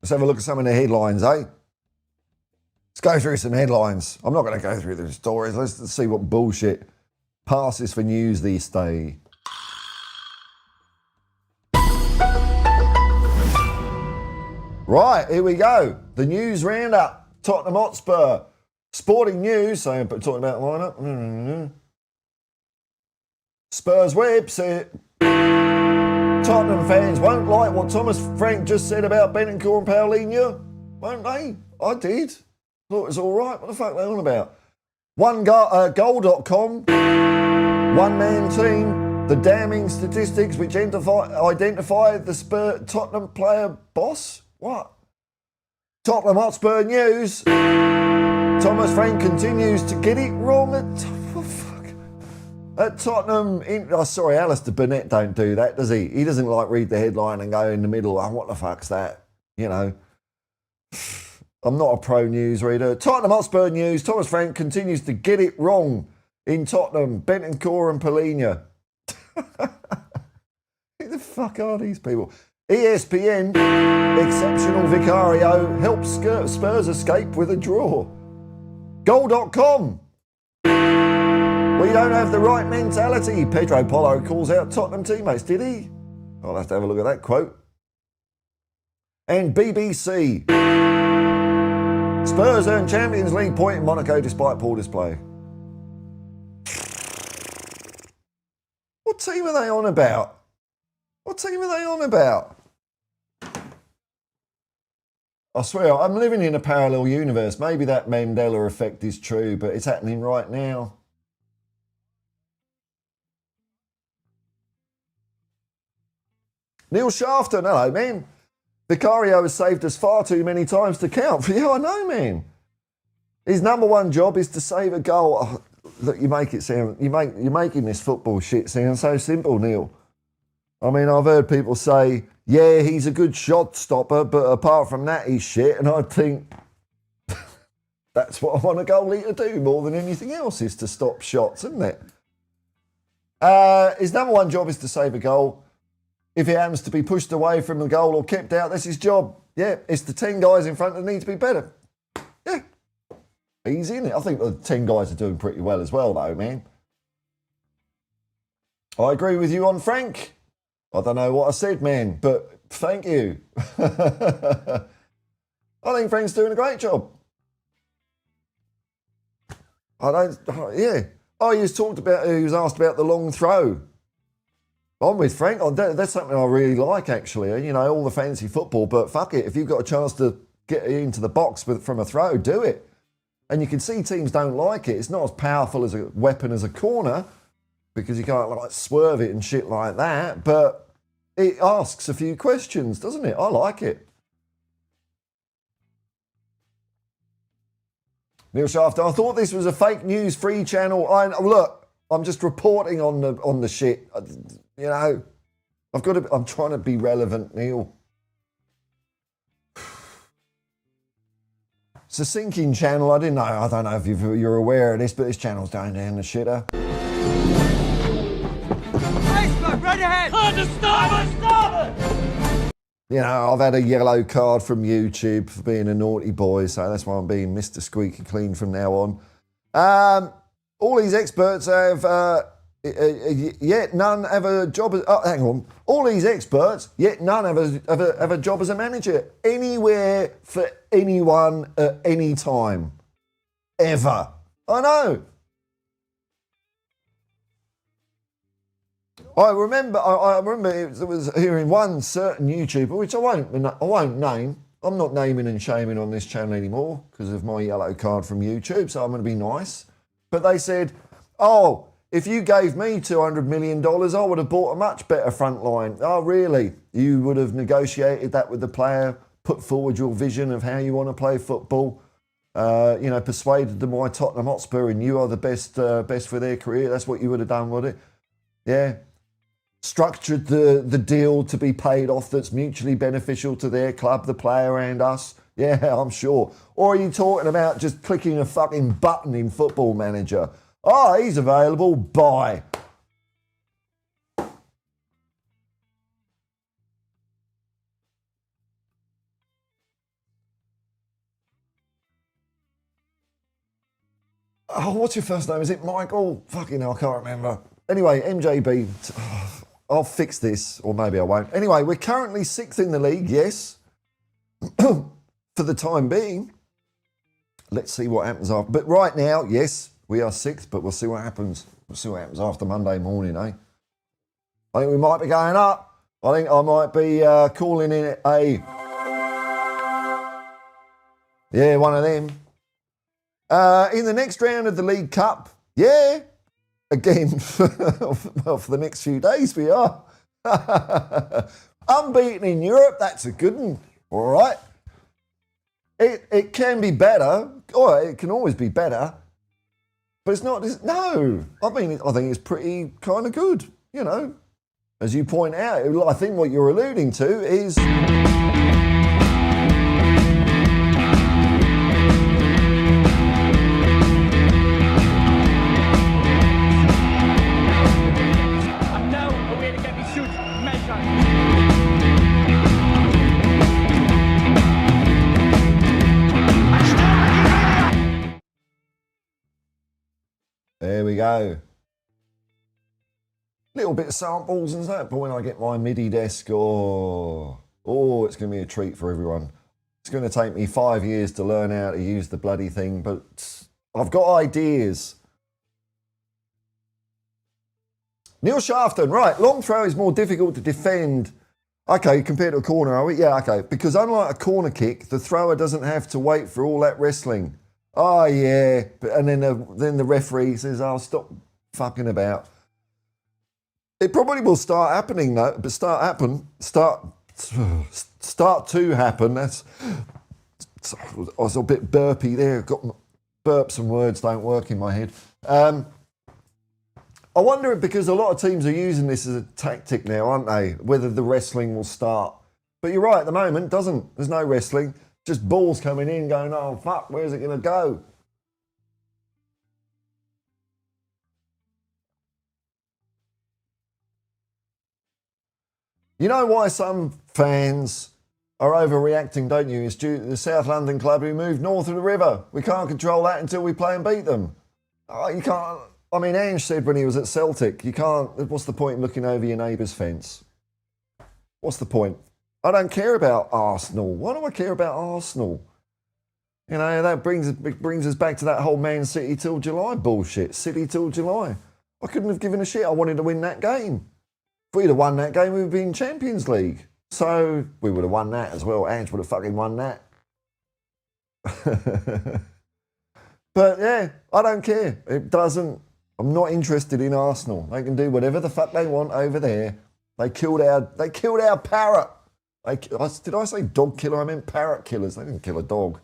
Let's have a look at some of the headlines, eh? Let's go through some headlines. I'm not going to go through the stories. Let's see what bullshit passes for news these days. Right, here we go. The news roundup. Tottenham Hotspur. Sporting news. So talking about lineup. Spurs website. Tottenham fans won't like what Thomas Frank just said about Bentancur and Paulinho. Won't they? I did. Thought it was all right. What the fuck are they on about? Goal.com. One-man team. The damning statistics which identify the Tottenham player boss. What? Tottenham Hotspur news. Thomas Frank continues to get it wrong at Tottenham. Sorry, Alistair Burnett don't do that, does he? He doesn't like read the headline and go in the middle. Oh, what the fuck's that? You know. I'm not a pro news reader. Tottenham Hotspur news. Thomas Frank continues to get it wrong in Tottenham. Bentancur and Paulinho. Who the fuck are these people? ESPN, exceptional Vicario helps Spurs escape with a draw. Goal.com, we don't have the right mentality. Pedro Porro calls out Tottenham teammates. Did he? I'll have to have a look at that quote. And BBC, Spurs earn Champions League point in Monaco despite poor display. What team are they on about? What team are they on about? I swear, I'm living in a parallel universe. Maybe that Mandela effect is true, but it's happening right now. Neil Shafton, hello, man. Vicario has saved us far too many times to count. Yeah, I know, man. His number one job is to save a goal. Oh, look, you make it sound, you're making this football shit sound so simple, Neil. I mean, I've heard people say, yeah, he's a good shot stopper, but apart from that, he's shit. And I think that's what I want a goalie to do more than anything else, is to stop shots, isn't it? His number one job is to save a goal. If he happens to be pushed away from the goal or kept out, that's his job. Yeah, it's the 10 guys in front that need to be better. Yeah, easy, isn't it? I think the 10 guys are doing pretty well as well, though, man. I agree with you on Frank. I don't know what I said, man, but thank you. I think Frank's doing a great job. Yeah. Oh, he was asked about the long throw. I'm with Frank. That's something I really like, actually. You know, all the fancy football, but fuck it. If you've got a chance to get into the box from a throw, do it. And you can see teams don't like it. It's not as powerful as a weapon as a corner, because you can't like swerve it and shit like that, but it asks a few questions, doesn't it? I like it. Neil Shafter, I thought this was a fake news free channel. Look, I'm just reporting on the shit. You know, I'm trying to be relevant, Neil. It's a sinking channel. I don't know if you're aware of this, but this channel's going down the shitter. Facebook, right ahead! Stop it! You know, I've had a yellow card from YouTube for being a naughty boy, so that's why I'm being Mr. Squeaky Clean from now on. All these experts have, yet none have a job as... Oh, hang on. All these experts, yet none have a job as a manager. Anywhere for anyone at any time. Ever. I know. I remember it was hearing one certain YouTuber, which I won't name. I'm not naming and shaming on this channel anymore because of my yellow card from YouTube, so I'm going to be nice. But they said, oh, if you gave me $200 million, I would have bought a much better front line. Oh, really? You would have negotiated that with the player, put forward your vision of how you want to play football, persuaded them why Tottenham Hotspur and you are the best for their career. That's what you would have done, would it? Yeah. Structured the deal to be paid off that's mutually beneficial to their club, the player and us. Yeah, I'm sure. Or are you talking about just clicking a fucking button in Football Manager? Oh, he's available. Bye. Oh, what's your first name? Is it Michael? Fucking hell, I can't remember. Anyway, MJB. I'll fix this, or maybe I won't. Anyway, we're currently 6th in the league, yes. For the time being. Let's see what happens after. But right now, yes, we are 6th, but we'll see what happens. We'll see what happens after Monday morning, eh? I think we might be going up. I think I might be calling in a... Yeah, one of them. In the next round of the League Cup, yeah, again, well, for the next few days we are. Unbeaten in Europe, that's a good one, all right. It can be better, or it can always be better, but it's not, no. I mean, I think it's pretty kind of good, you know. As you point out, I think what you're alluding to is... There we go. Little bit of samples and that, but when I get my MIDI desk, oh, it's going to be a treat for everyone. It's going to take me 5 years to learn how to use the bloody thing, but I've got ideas. Neil Shafton, right, long throw is more difficult to defend. Okay, compared to a corner, are we? Yeah, okay. Because unlike a corner kick, the thrower doesn't have to wait for all that wrestling. Oh, yeah. And then the referee says, oh, stop fucking about. It probably will start happening, though. But start to happen. That's... I was a bit burpy there. Got burps and words don't work in my head. I wonder, because a lot of teams are using this as a tactic now, aren't they? Whether the wrestling will start. But you're right, at the moment, doesn't. There's no wrestling. Just balls coming in going, oh, fuck, where's it going to go? You know why some fans are overreacting, don't you? It's due to the South London club who moved north of the river. We can't control that until we play and beat them. Oh, you can't... I mean, Ange said when he was at Celtic, you can't... What's the point in looking over your neighbour's fence? What's the point? I don't care about Arsenal. Why do I care about Arsenal? You know, that brings us back to that whole Man City till July bullshit. City till July. I couldn't have given a shit. I wanted to win that game. If we'd have won that game, we'd be in Champions League. So we would have won that as well. Ange would have fucking won that. But yeah, I don't care. It doesn't... I'm not interested in Arsenal. They can do whatever the fuck they want over there. They killed our parrot. Did I say dog killer? I meant parrot killers. They didn't kill a dog.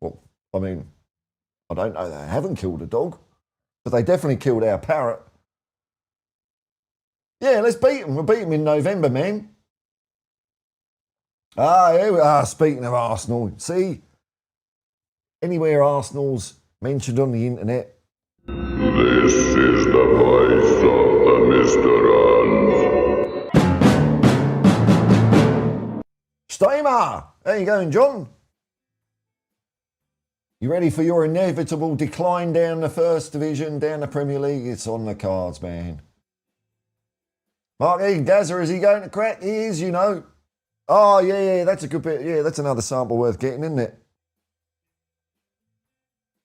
Well, I mean, I don't know. They haven't killed a dog, but they definitely killed our parrot. Yeah, let's beat them. We'll beat them in November, man. Here we are. Speaking of Arsenal, see, anywhere Arsenal's mentioned on the internet. This is the voice of the Mr. Stamer! How you going, John? You ready for your inevitable decline down the First Division, down the Premier League? It's on the cards, man. Mark E. Gazza, is he going to crack? He is, you know. Oh, yeah, that's a good bit. Yeah, that's another sample worth getting, isn't it?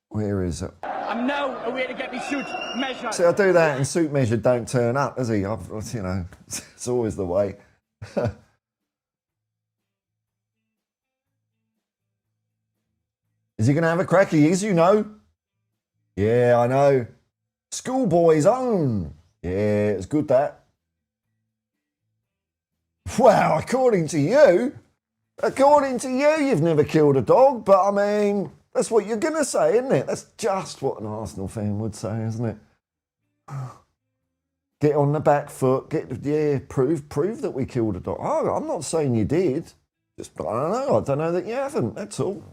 Where is it? I'm now away to get me suit measured. See, I do that and suit measured don't turn up, does he? You know, it's always the way. Is he going to have a crack? He is, you know. Yeah, I know. Schoolboy's own. Yeah, it's good, that. Wow, according to you, you've never killed a dog, but I mean, that's what you're going to say, isn't it? That's just what an Arsenal fan would say, isn't it? Get on the back foot, prove that we killed a dog. Oh, I'm not saying you did. Just, I don't know that you haven't, that's all.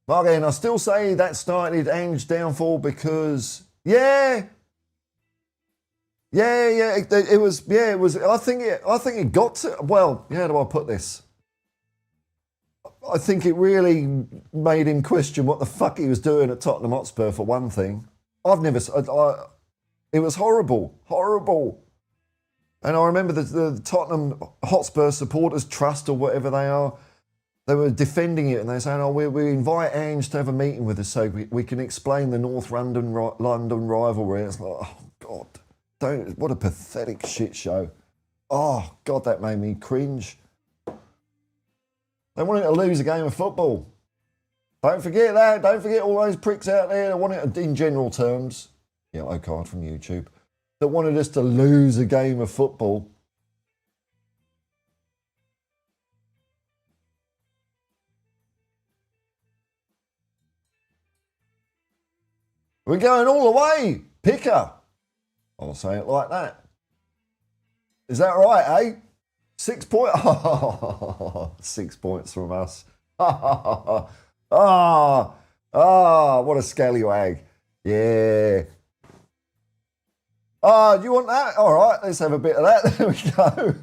Again, I still say that started Ange's downfall because, it was. I think it got to. Well, how do I put this? I think it really made him question what the fuck he was doing at Tottenham Hotspur, for one thing. It was horrible. And I remember the Tottenham Hotspur Supporters Trust or whatever they are, they were defending it and they were saying, we invite Ange to have a meeting with us so we can explain the North London rivalry. It's like, oh, God, what a pathetic shit show. Oh, God, that made me cringe. They wanted to lose a game of football. Don't forget that. Don't forget all those pricks out there that want it in general terms. Yellow card from YouTube. That wanted us to lose a game of football. We're going all the way. Picker. I'll say it like that. Is that right, eh? 6 points. 6 points from us. What a scallywag. Yeah. Do you want that? All right, let's have a bit of that. There we go.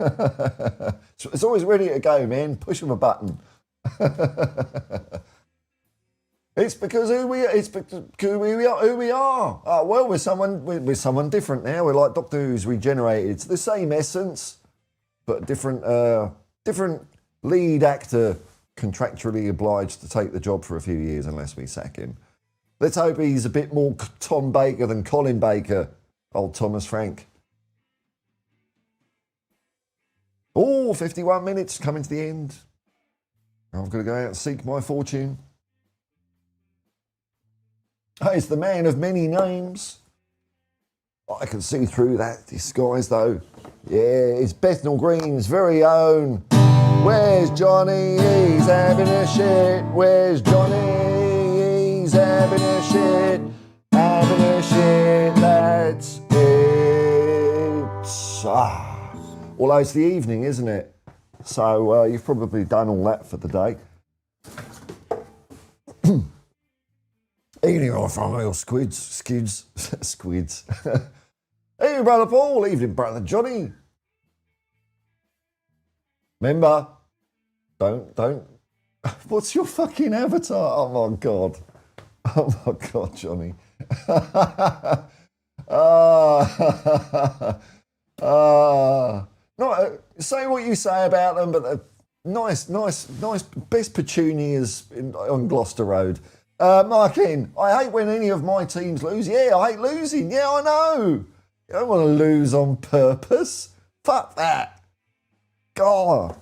It's always ready to go, man. Push of a button. It's because who we are. Well, we're someone different now. We're like Doctor Who's regenerated. It's the same essence, but different lead actor contractually obliged to take the job for a few years unless we sack him. Let's hope he's a bit more Tom Baker than Colin Baker, old Thomas Frank. 51 minutes coming to the end. I've got to go out and seek my fortune. It's the man of many names. I can see through that disguise, though. Yeah, it's Bethnal Green's very own. Where's Johnny? He's having a shit. Where's Johnny? He's having a shit. Having a shit. That's it. Although it's the evening, isn't it? So you've probably done all that for the day. Evening, old from oil squids. Evening, Brother Paul. Evening, Brother Johnny. Remember, don't. What's your fucking avatar? Oh my God, Johnny. No, say what you say about them, but nice. Best petunias on Gloucester Road. Markin, I hate when any of my teams lose. Yeah, I hate losing. Yeah, I know. You don't want to lose on purpose. Fuck that. God.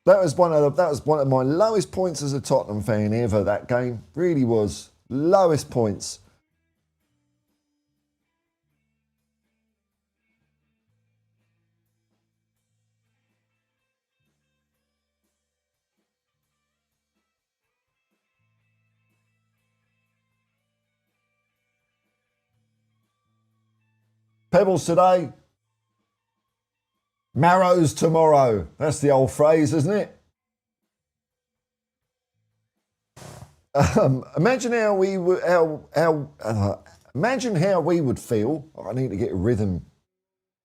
That was one of my lowest points as a Tottenham fan ever, that game. Really was. Lowest points. Pebbles today, marrows tomorrow. That's the old phrase, isn't it? Imagine how we would feel. I need to get a rhythm.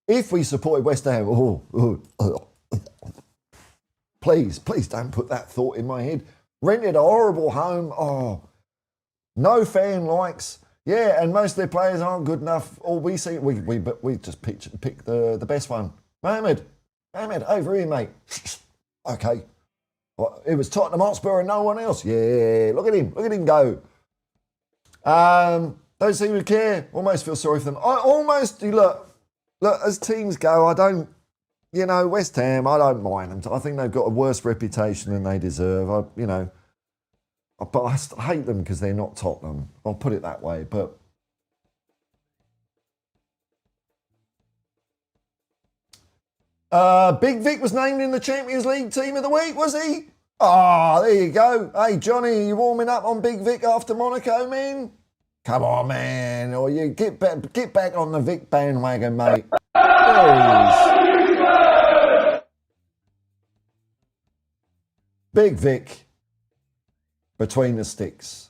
If we supported West Ham, please don't put that thought in my head. Rented a horrible home. No fan likes. Yeah, and most of their players aren't good enough. All we see, we just pick the best one. Mohamed, over here, mate. Okay. Well, it was Tottenham Hotspur and no one else. Yeah, look at him go. Don't seem to care. Almost feel sorry for them. I almost look as teams go. I don't, West Ham. I don't mind them. I think they've got a worse reputation than they deserve. But I hate them because they're not Tottenham. I'll put it that way. But Big Vic was named in the Champions League Team of the Week, was he? There you go. Hey, Johnny, you warming up on Big Vic after Monaco, man? Come on, man. Or you get back on the Vic bandwagon, mate. Big Vic. between the sticks.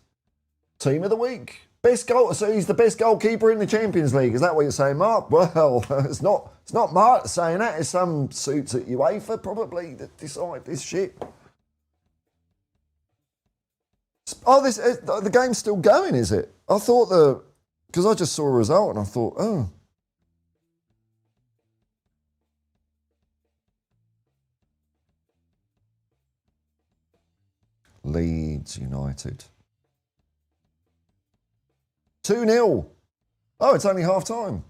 Team of the week. Best goal. So he's the best goalkeeper in the Champions League. Is that what you're saying, Mark? Well, it's not Mark saying that. It's some suits at UEFA probably that decide this shit. Oh, the game's still going, is it? I thought because I just saw a result and I thought, oh. Leeds United. 2-0. Oh, it's only half time.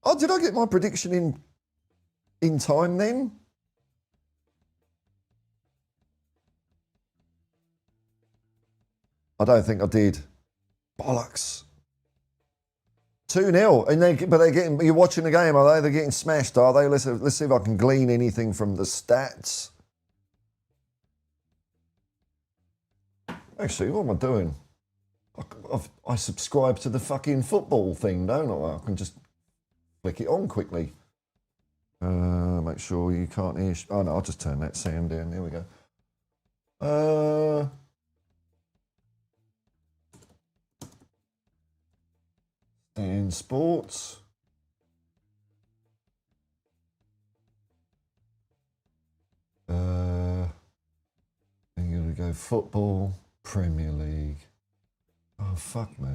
Oh, did I get my prediction in time then? I don't think I did. Bollocks. 2-0. And you're watching the game, are they? They're getting smashed, are they? Let's see if I can glean anything from the stats. Actually, what am I doing? I subscribe to the fucking football thing, don't I? I can just flick it on quickly. Make sure you can't hear... Oh, no, I'll just turn that sound down. There we go. And sports. I'm going to go football, Premier League. Oh, fuck me.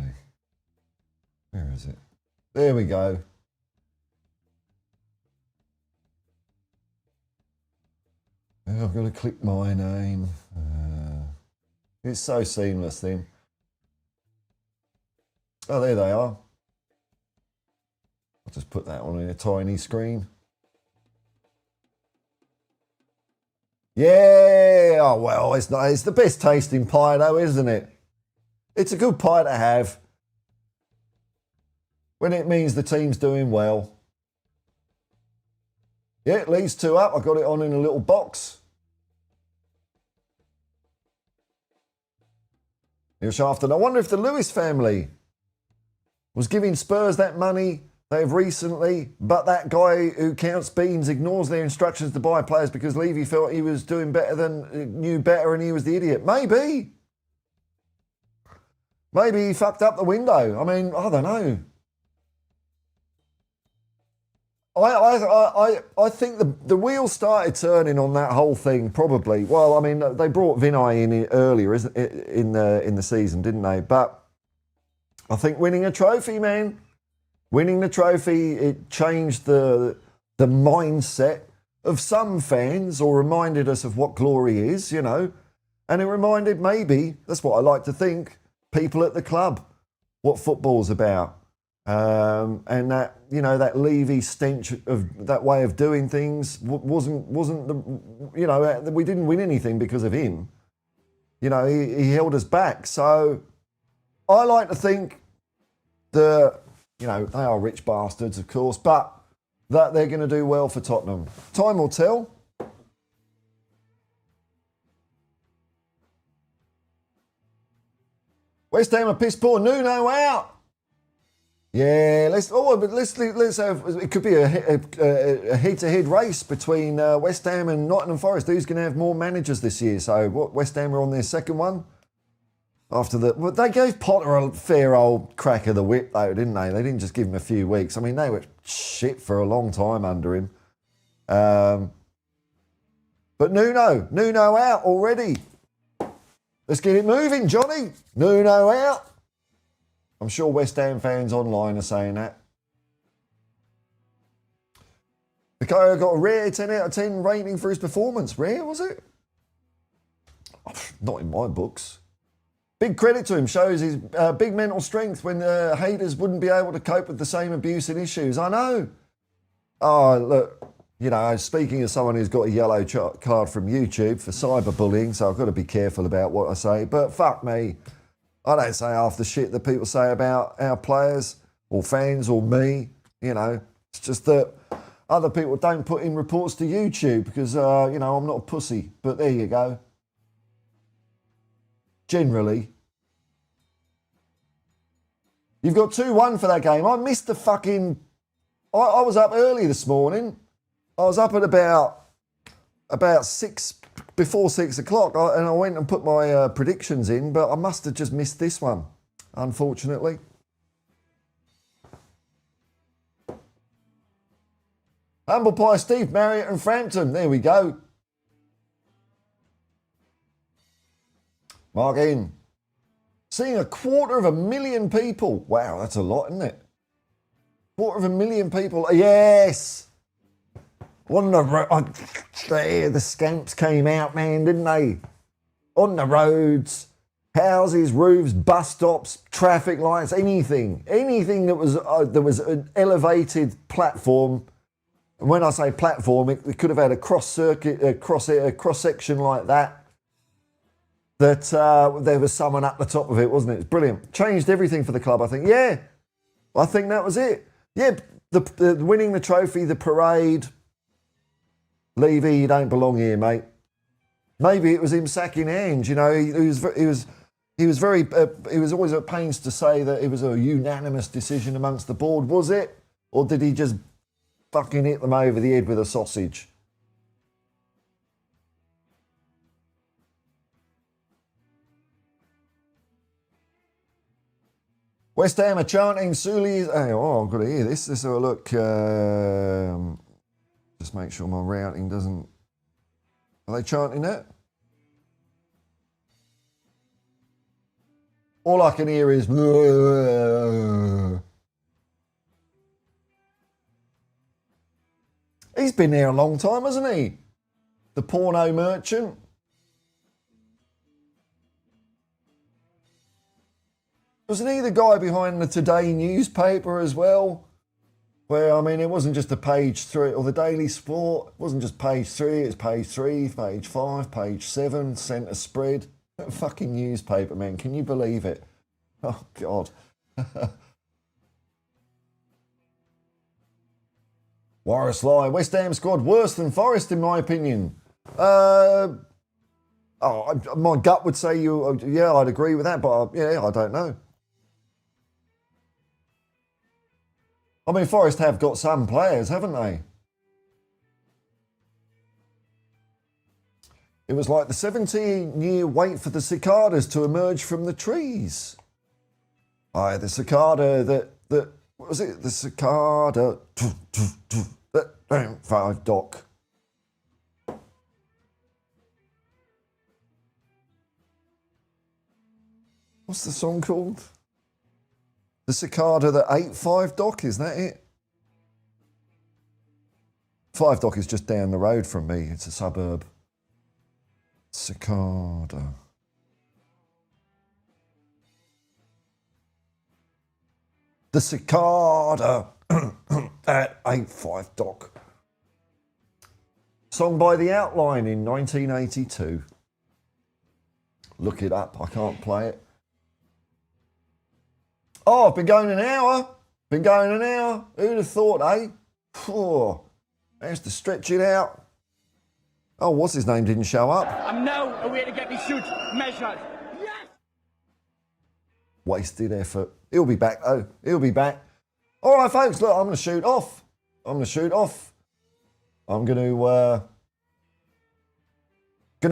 Where is it? There we go. I've got to click my name. It's so seamless then. Oh, there they are. I'll just put that on a tiny screen. Yeah. Oh, well, it's the best tasting pie though, isn't it? It's a good pie to have when it means the team's doing well. Yeah, Leeds 2 up. I got it on in a little box. Neil Shafton. I wonder if the Lewis family was giving Spurs that money they've recently, but that guy who counts beans ignores their instructions to buy players because Levy felt he was doing better knew better and he was the idiot. Maybe. Maybe he fucked up the window. I mean, I don't know. I think the wheels started turning on that whole thing probably. Well, I mean, they brought Vinay in earlier in the season, didn't they? But I think winning a trophy, man, winning the trophy, it changed the mindset of some fans, or reminded us of what glory is, you know. And it reminded, maybe, that's what I like to think, people at the club what football's about. And that, you know, that Levy stench of that way of doing things wasn't the, you know, we didn't win anything because of him. You know, he held us back. So I like to think that, you know, they are rich bastards, of course, but that they're going to do well for Tottenham. Time will tell. West Ham are piss poor. Nuno out. Yeah, let's have. It could be a head-to-head race between West Ham and Nottingham Forest. Who's going to have more managers this year? So West Ham are on their second one. Well, they gave Potter a fair old crack of the whip, though, didn't they? They didn't just give him a few weeks. I mean, they were shit for a long time under him. But Nuno out already. Let's get it moving, Johnny. Nuno out. I'm sure West Ham fans online are saying that. The guy got a rare 10 out of 10 rating for his performance. Rare, was it? Oh, not in my books. Big credit to him. Shows his big mental strength when the haters wouldn't be able to cope with the same abuse and issues. I know. Oh, look. You know, speaking as someone who's got a yellow card from YouTube for cyberbullying, so I've got to be careful about what I say. But fuck me. I don't say half the shit that people say about our players or fans or me. You know, it's just that other people don't put in reports to YouTube because, you know, I'm not a pussy. But there you go. Generally. You've got 2-1 for that game. I missed the fucking... I was up early this morning. I was up at about 6 before 6 o'clock, and I went and put my predictions in, but I must have just missed this one, unfortunately. Humble Pie Steve, Marriott and Frampton. There we go. Mark in. Seeing 250,000 people. Wow, that's a lot, isn't it? 250,000 people. Yes. The scamps came out, man, didn't they? On the roads, houses, roofs, bus stops, traffic lights, anything that was an elevated platform. And when I say platform, it could have had a cross section like that. That there was someone up the top of it, wasn't it? It's brilliant. Changed everything for the club, I think. Yeah, I think that was it. Yeah, the winning the trophy, the parade. Levy, you don't belong here, mate. Maybe it was him sacking Ange. You know, he was always at pains to say that it was a unanimous decision amongst the board. Was it, or did he just fucking hit them over the head with a sausage? West Ham are chanting Sully's. Oh, I've got to hear this. Let's have a look. Just make sure my routing doesn't. Are they chanting it? All I can hear is. He's been there a long time, hasn't he? The porno merchant. Wasn't he the guy behind the Today newspaper as well? Where, I mean, it wasn't just a page 3, or the Daily Sport. It wasn't just page 3, it's page 3, page 5, page 7, centre spread. That fucking newspaper, man. Can you believe it? Oh, God. Warris Lie. West Ham squad worse than Forest, in my opinion. My gut would say yeah, I'd agree with that, but I don't know. I mean, Forest have got some players, haven't they? It was like the 17-year wait for the cicadas to emerge from the trees. Aye, the cicada that what was it? The cicada that 5 dock. What's the song called? The cicada that ate 5 dock, is that it? 5 dock is just down the road from me. It's a suburb. Cicada. The cicada that ate 5 dock. Song by The Outline in 1982. Look it up. I can't play it. Oh, I've been going an hour. Who'd have thought, eh? Oh, managed to stretch it out. Oh, what's his name didn't show up. I'm now away to get me suit measured. Yes! Wasted effort. He'll be back, though. He'll be back. All right, folks, look, I'm going to shoot off. I'm going to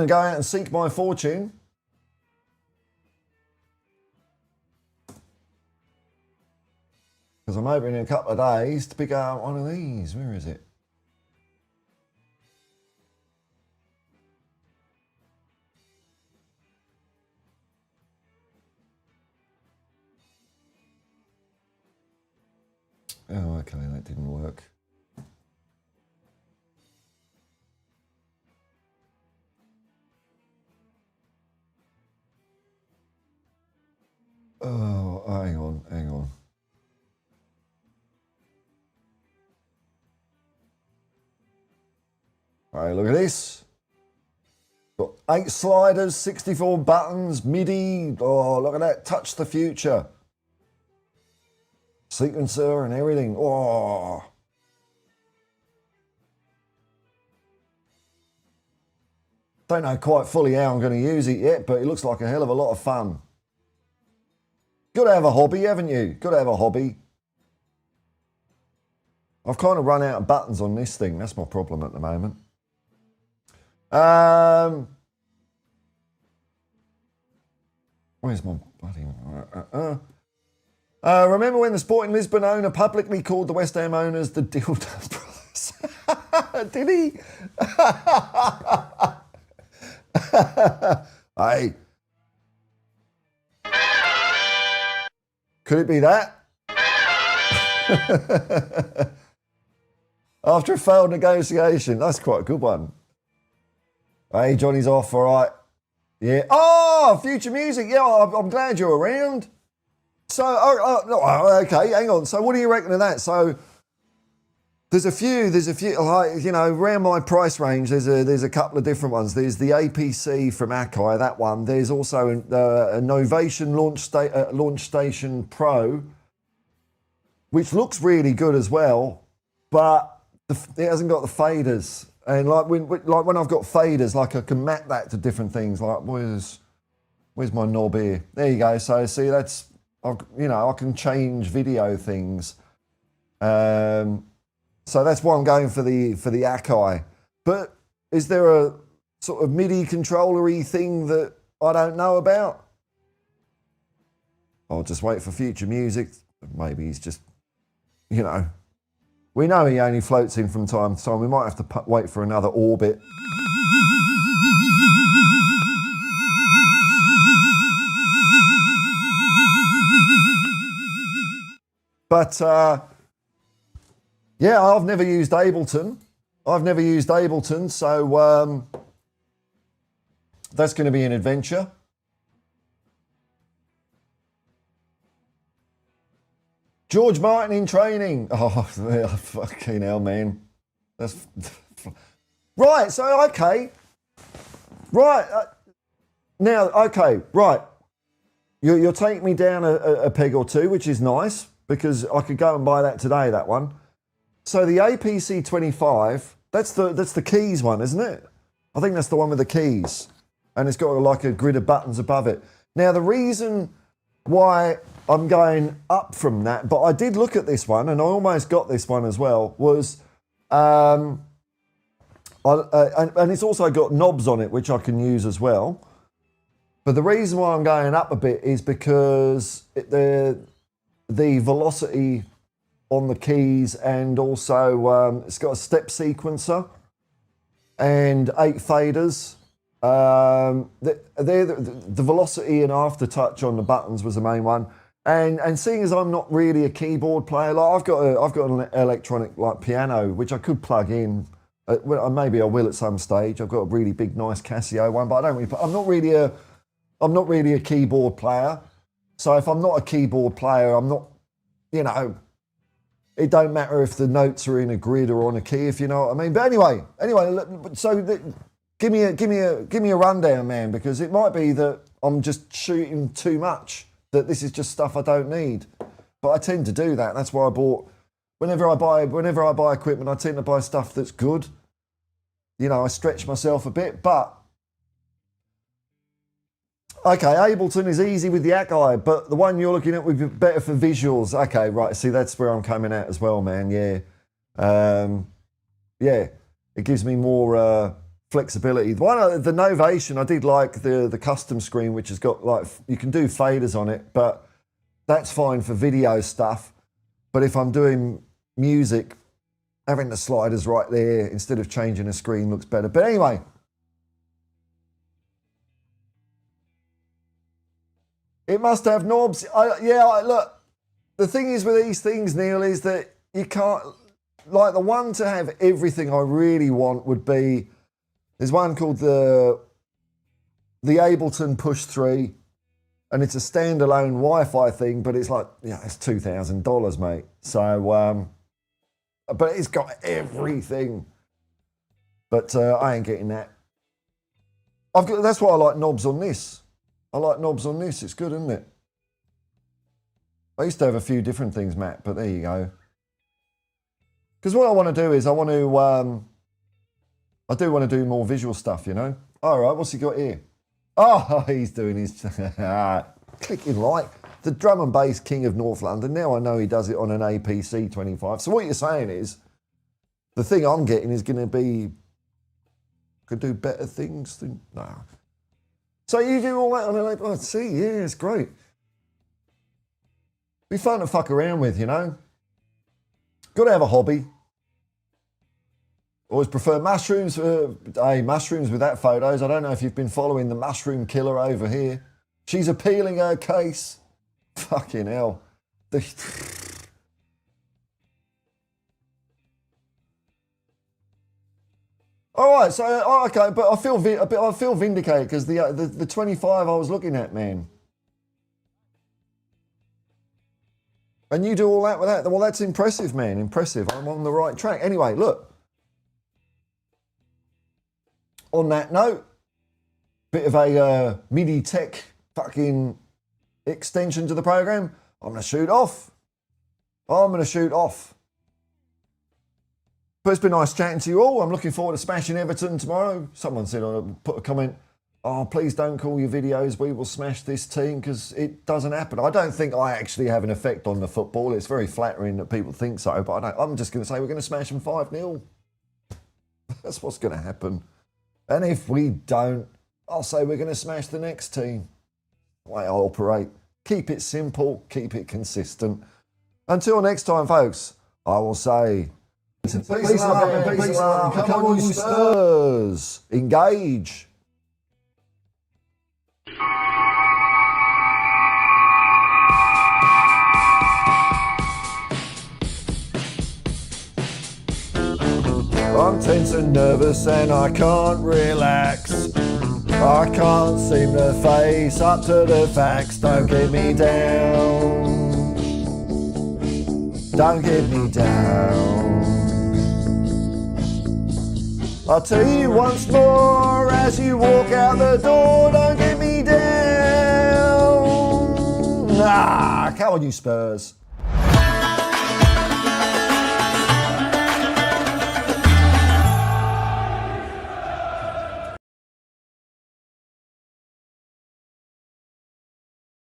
go out and seek my fortune. Because I'm hoping in a couple of days to pick out one of these. Where is it? Oh, okay, that didn't work. Oh, hang on. All right, look at this. Got 8 sliders, 64 buttons, MIDI. Oh, look at that. Touch the future. Sequencer and everything. Oh. Don't know quite fully how I'm going to use it yet, but it looks like a hell of a lot of fun. Got to have a hobby, haven't you? Got to have a hobby. I've kind of run out of buttons on this thing. That's my problem at the moment. Where's my bloody... remember when the Sporting Lisbon owner publicly called the West Ham owners the Dildo Brothers? Did he? Hey. Could it be that? After a failed negotiation. That's quite a good one. Hey, Johnny's off, all right. Yeah. Oh, future music. Yeah, I'm glad you're around. So, okay, hang on. So what do you reckon of that? So there's a few, like, you know, around my price range, there's a couple of different ones. There's the APC from Akai, that one. There's also a Novation Launch Station Pro, which looks really good as well, but it hasn't got the faders. And like when I've got faders, like I can map that to different things. Like where's my knob here? There you go. So see, that's, you know, I can change video things. So that's why I'm going for the Akai. But is there a sort of MIDI controller-y thing that I don't know about? I'll just wait for future music. Maybe he's just, you know, we know he only floats in from time to time. We might have to wait for another orbit. But, yeah, I've never used Ableton. So that's going to be an adventure. George Martin in training. Oh, fucking hell, man. That's right. So, okay. Right. Now, okay. Right. You're taking me down a peg or two, which is nice because I could go and buy that today, that one. So the APC 25, that's the keys one, isn't it? I think that's the one with the keys. And it's got like a grid of buttons above it. Now, the reason why I'm going up from that, but I did look at this one, and I almost got this one as well, was, and it's also got knobs on it, which I can use as well. But the reason why I'm going up a bit is because the velocity on the keys, and also it's got a step sequencer and 8 faders. The velocity and aftertouch on the buttons was the main one. And seeing as I'm not really a keyboard player, like I've got an electronic like piano which I could plug in. Well, maybe I will at some stage. I've got a really big, nice Casio one, but I don't really. I'm not really a keyboard player. So if I'm not a keyboard player, I'm not. You know, it don't matter if the notes are in a grid or on a key, if you know what I mean. But anyway. So give me a rundown, man, because it might be that I'm just shooting too much. That this is just stuff I don't need. But I tend to do that. That's why I bought. Whenever I buy equipment, I tend to buy stuff that's good. You know, I stretch myself a bit, but okay, Ableton is easy with the Akai, but the one you're looking at would be better for visuals. Okay, right. See, that's where I'm coming at as well, man. Yeah, yeah. It gives me more flexibility. The Novation, I did like the custom screen, which has got like you can do faders on it, but that's fine for video stuff. But if I'm doing music, having the sliders right there instead of changing the screen looks better. But anyway. It must have knobs. Look, the thing is with these things, Neil, is that you can't, like the one to have everything I really want would be, there's one called the Ableton Push 3, and it's a standalone Wi-Fi thing, but it's like, yeah, it's $2,000, mate. So, but it's got everything. But I ain't getting that. That's why I like knobs on this. I like knobs on this. It's good, isn't it? I used to have a few different things, Matt, but there you go. Because what I want to do is I do want to do more visual stuff, you know? All right, what's he got here? Oh, he's doing his clicking like the drum and bass king of North London. Now I know he does it on an APC 25. So what you're saying is the thing I'm getting is going to be, could do better things than, no. So you do all that on a late. Oh, see, yeah, it's great. Be fun to fuck around with, you know. Got to have a hobby. Always prefer mushrooms. Mushrooms without photos. I don't know if you've been following the mushroom killer over here. She's appealing her case. Fucking hell. All right, so okay, but I feel vindicated because the 25 I was looking at, man. And you do all that with that. Well, that's impressive, man. Impressive. I'm on the right track. Anyway, look. On that note, bit of a MIDI tech fucking extension to the program. I'm going to shoot off. But it's been nice chatting to you all. I'm looking forward to smashing Everton tomorrow. Someone said, put a comment, oh, please don't call your videos, we will smash this team, because it doesn't happen. I don't think I actually have an effect on the football. It's very flattering that people think so, but I'm just going to say we're going to smash them 5-0. That's what's going to happen. And if we don't, I'll say we're going to smash the next team. The way I operate. Keep it simple, keep it consistent. Until next time, folks, I will say... Peace and love. Come on, you Spurs. Engage. I'm tense and nervous and I can't relax. I can't seem to face up to the facts. Don't get me down. Don't get me down. I'll tell you once more as you walk out the door, don't get me down. Come on, you Spurs.